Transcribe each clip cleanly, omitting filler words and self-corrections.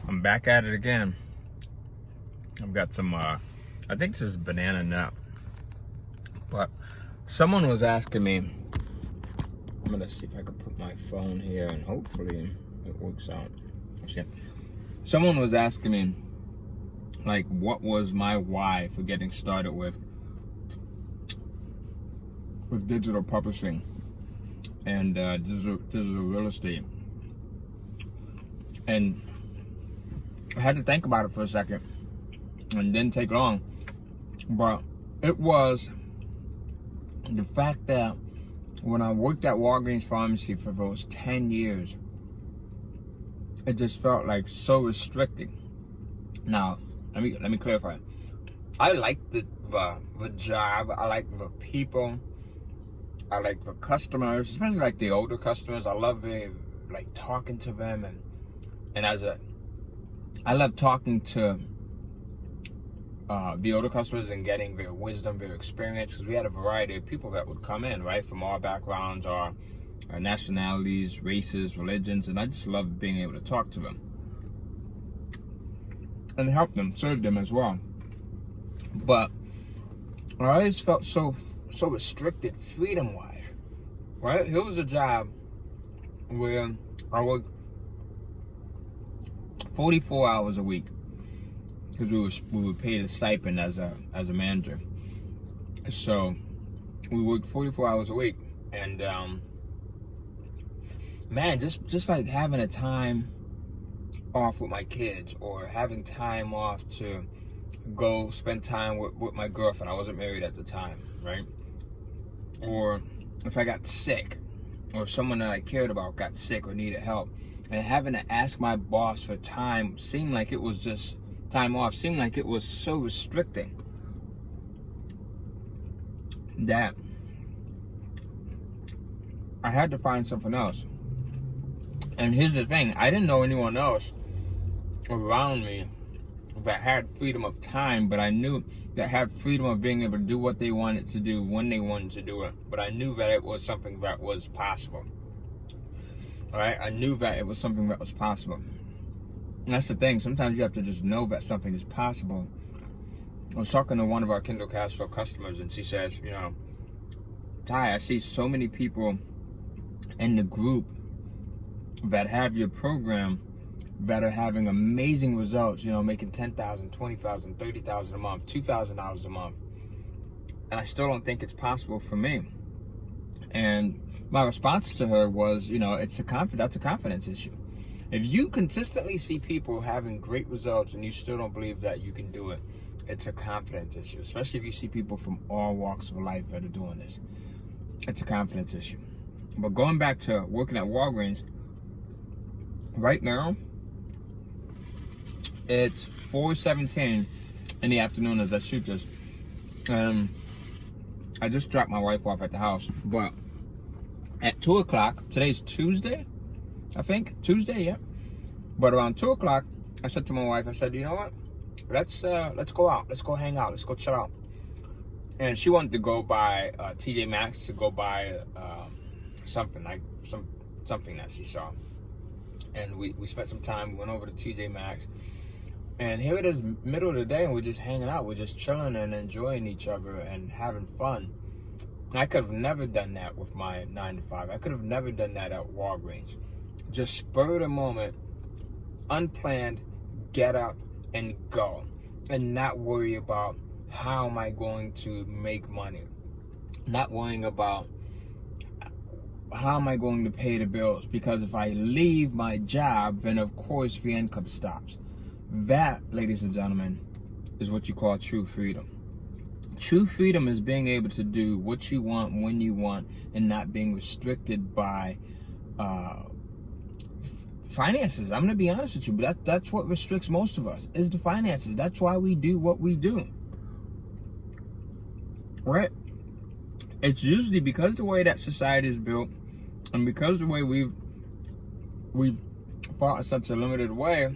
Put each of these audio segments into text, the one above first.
I'm back at it again. I've got some, I think this is banana nut. But someone was asking me, I'm gonna see if I can put my phone here and hopefully it works out. Okay. Someone was asking me, like, what was my why for getting started with digital publishing and digital real estate. And I had to think about it for a second, and didn't take long. But it was the fact that when I worked at Walgreens Pharmacy for those 10 years, it just felt like so restricting. Now, let me clarify. I like the job. I like the people. I like the customers, especially like the older customers. I love like talking to them, and I love talking to the older customers and getting their wisdom, their experience, because we had a variety of people that would come in, right, from all backgrounds, our nationalities, races, religions, and I just love being able to talk to them and help them, serve them as well. But I always felt so restricted freedom-wise, right? Here was a job where I worked 44 hours a week because we were paid a stipend as a manager. So we worked 44 hours a week, and man, just like having a time off with my kids, or having time off to go spend time with my girlfriend. I wasn't married at the time, right? Or if I got sick, or someone that I cared about got sick or needed help, and having to ask my boss for time seemed like it was just time off, seemed like it was so restricting that I had to find something else. And here's the thing, I didn't know anyone else around me that had freedom of time, but I knew that had freedom of being able to do what they wanted to do when they wanted to do it. But I knew that it was something that was possible. All right, I knew that it was something that was possible. And that's the thing. Sometimes you have to just know that something is possible. I was talking to one of our Kindle Castro customers, and she says, you know, Ty, I see so many people in the group that have your program that are having amazing results, you know, making $10,000, $20,000, $30,000 a month, $2,000 a month. And I still don't think it's possible for me. And my response to her was, you know, that's a confidence issue. If you consistently see people having great results and you still don't believe that you can do it, it's a confidence issue, especially if you see people from all walks of life that are doing this. It's a confidence issue. But going back to working at Walgreens, right now, it's 4:17 in the afternoon as I shoot this. I just dropped my wife off at the house, but at 2 o'clock, today's Tuesday, I think, Tuesday, yeah. But around 2 o'clock, I said to my wife, I said, you know what? Let's go out. Let's go hang out. Let's go chill out. And she wanted to go by TJ Maxx to go buy something that she saw. And we spent some time. We went over to TJ Maxx. And here it is, middle of the day, and we're just hanging out. We're just chilling and enjoying each other and having fun. I could have never done that with my 9 to 5. I could have never done that at Walgreens. Just spur of the moment, unplanned, get up and go. And not worry about how am I going to make money. Not worrying about how am I going to pay the bills. Because if I leave my job, then of course the income stops. That, ladies and gentlemen, is what you call true freedom. True freedom is being able to do what you want when you want and not being restricted by finances. I'm going to be honest with you, but that's what restricts most of us, is the finances. That's why we do what we do. Right? It's usually because the way that society is built, and because the way we've fought in such a limited way,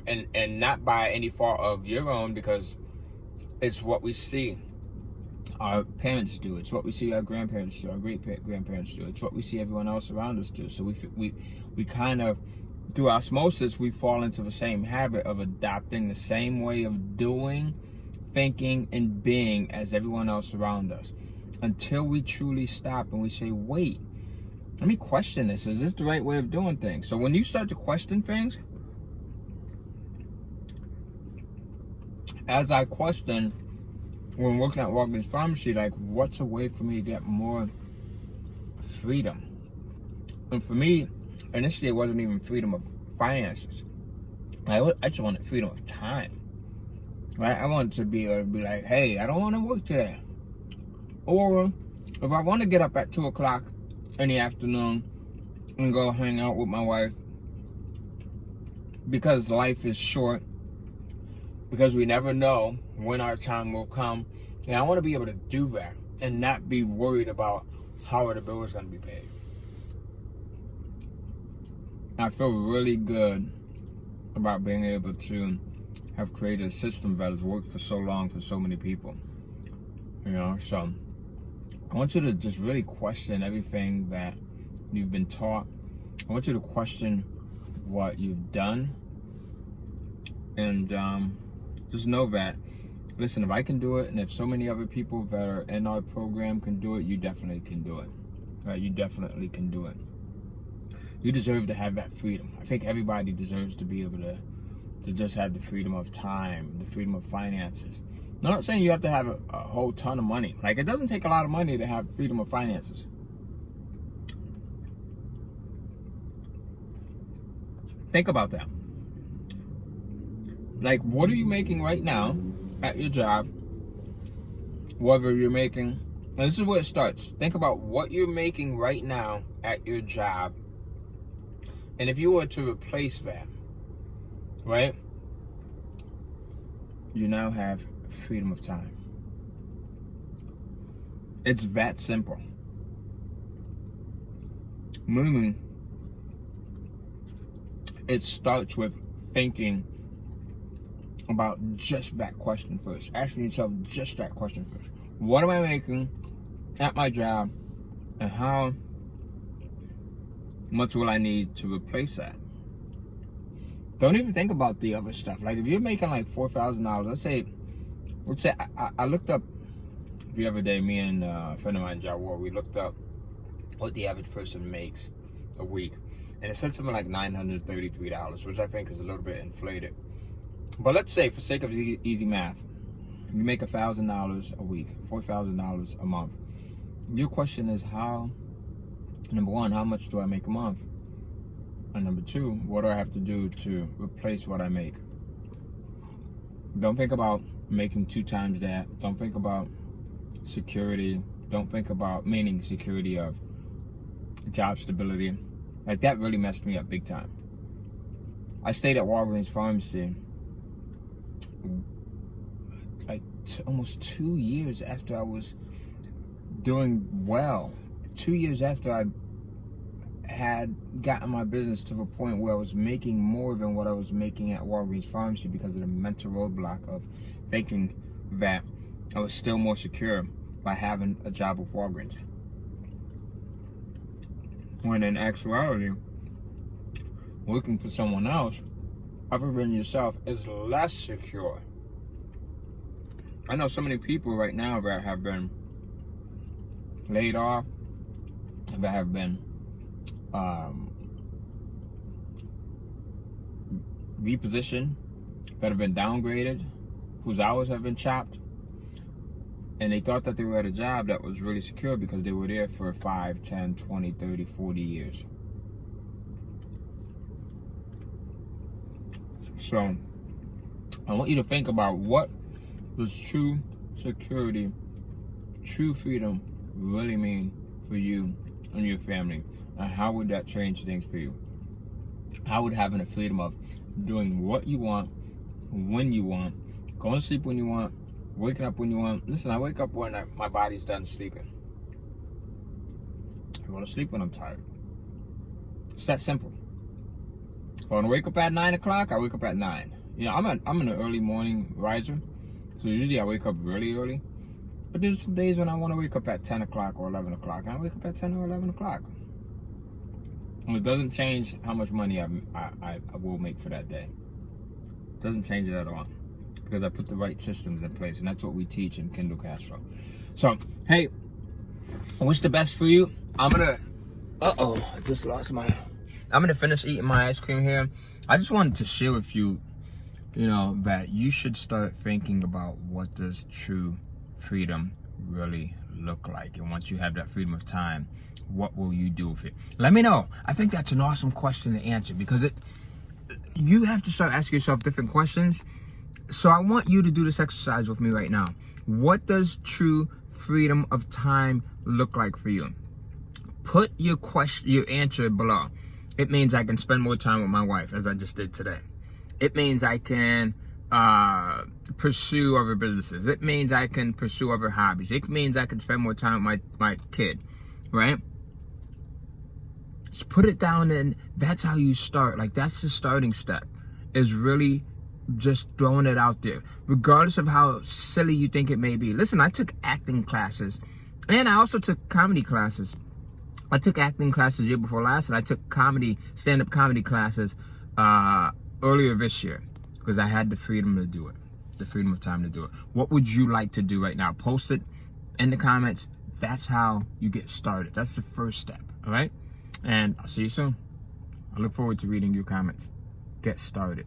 and not by any fault of your own, because it's what we see our parents do. It's what we see our grandparents do, our great grandparents do. It's what we see everyone else around us do. So we kind of through osmosis, we fall into the same habit of adopting the same way of doing, thinking, and being as everyone else around us, until we truly stop and we say, wait, let me question this. Is this the right way of doing things? So when you start to question things, as I question when working at Walgreens Pharmacy, like, what's a way for me to get more freedom? And for me, initially, it wasn't even freedom of finances. I just wanted freedom of time, right? I wanted to be able to be like, hey, I don't want to work today. Or if I want to get up at 2 o'clock in the afternoon and go hang out with my wife, because life is short, because we never know when our time will come, and I want to be able to do that and not be worried about how the bill is going to be paid. I feel really good about being able to have created a system that has worked for so long for so many people. You know, so I want you to just really question everything that you've been taught. I want you to question what you've done. And just know that, listen, if I can do it, and if so many other people that are in our program can do it, you definitely can do it. Right? You definitely can do it. You deserve to have that freedom. I think everybody deserves to be able to just have the freedom of time, the freedom of finances. I'm not saying you have to have a whole ton of money. Like, it doesn't take a lot of money to have freedom of finances. Think about that. Like, what are you making right now at your job? Whether you're making, and this is where it starts. Think about what you're making right now at your job. And if you were to replace that, right? You now have freedom of time. It's that simple. Meaning, it starts with thinking about just that question first. Asking yourself just that question first. What am I making at my job, and how much will I need to replace that? Don't even think about the other stuff. Like, if you're making like $4,000, let's say I looked up the other day, me and a friend of mine, Jawar, we looked up what the average person makes a week. And it said something like $933, which I think is a little bit inflated. But let's say, for sake of easy math, you make $1,000 a week, $4,000 a month. Your question is, number one, how much do I make a month? And number two, what do I have to do to replace what I make? Don't think about making 2 times that. Don't think about security. Don't think about, meaning security of job stability. Like, that really messed me up big time. I stayed at Walgreens Pharmacy like almost 2 years after I was doing well. 2 years after I had gotten my business to the point where I was making more than what I was making at Walgreens Pharmacy, because of the mental roadblock of thinking that I was still more secure by having a job with Walgreens. When in actuality, working for someone else other than yourself is less secure. I know so many people right now that have been laid off, that have been repositioned, that have been downgraded, whose hours have been chopped, and they thought that they were at a job that was really secure because they were there for 5, 10, 20, 30, 40 years. So I want you to think about, what does true security, true freedom really mean for you and your family? And how would that change things for you? How would having the freedom of doing what you want, when you want, going to sleep when you want, waking up when you want? Listen, I wake up when my body's done sleeping. I go to sleep when I'm tired. It's that simple. If I want to wake up at 9 o'clock, I wake up at 9. You know, I'm an early morning riser, so usually I wake up really early. But there's some days when I want to wake up at 10 o'clock or 11 o'clock, and I wake up at 10 or 11 o'clock. It doesn't change how much money I will make for that day. It doesn't change it at all. Because I put the right systems in place. And that's what we teach in Kindle Castro. So, hey, what's the best for you? I'm going to... I just lost my... I'm going to finish eating my ice cream here. I just wanted to share with you, that you should start thinking about what does true freedom really look like. And once you have that freedom of time, what will you do with it? Let me know. I think that's an awesome question to answer because you have to start asking yourself different questions. So I want you to do this exercise with me right now. What does true freedom of time look like for you? Put your answer below. It means I can spend more time with my wife, as I just did today. It means I can pursue other businesses. It means I can pursue other hobbies. It means I can spend more time with my kid, right? Just put it down, and that's how you start. Like, that's the starting step, is really just throwing it out there, regardless of how silly you think it may be. Listen, I took acting classes, and I also took comedy classes. I took acting classes year before last, and I took stand-up comedy classes earlier this year because I had the freedom to do it, the freedom of time to do it. What would you like to do right now? Post it in the comments. That's how you get started. That's the first step, all right? And I'll see you soon. I look forward to reading your comments. Get started.